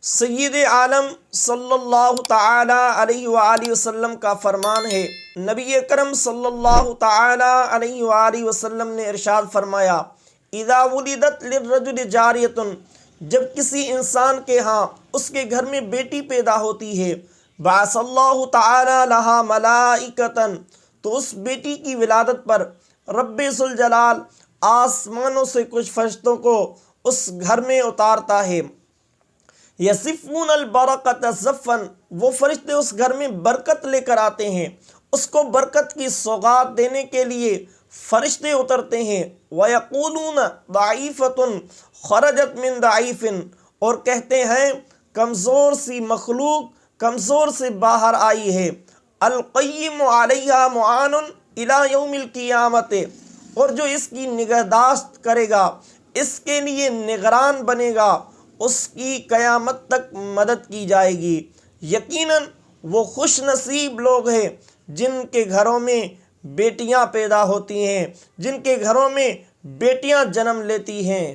سید عالم صلی اللہ تعالی علیہ وآلہ وسلم کا فرمان ہے، نبی اکرم صلی اللہ تعالی علیہ وآلہ وسلم نے ارشاد فرمایا، اذا ولدت للرجل جاریۃ، جب کسی انسان کے ہاں اس کے گھر میں بیٹی پیدا ہوتی ہے، بعث اللہ تعالی لہا ملائکۃ، تو اس بیٹی کی ولادت پر رب ذوالجلال آسمانوں سے کچھ فرشتوں کو اس گھر میں اتارتا ہے۔ یصفون البرکۃ صفاً، وہ فرشتے اس گھر میں برکت لے کر آتے ہیں، اس کو برکت کی سوغات دینے کے لیے فرشتے اترتے ہیں۔ وَيَقُولُونَ ضَعِيفَةٌ خَرَجَتْ مِنْ ضَعِيفٍ، اور کہتے ہیں کمزور سی مخلوق کمزور سے باہر آئی ہے۔ القیم علیہا معان الی یوم القیامت، اور جو اس کی نگہداشت کرے گا، اس کے لیے نگران بنے گا، اس کی قیامت تک مدد کی جائے گی۔ یقیناً وہ خوش نصیب لوگ ہیں جن کے گھروں میں بیٹیاں پیدا ہوتی ہیں، جن کے گھروں میں بیٹیاں جنم لیتی ہیں۔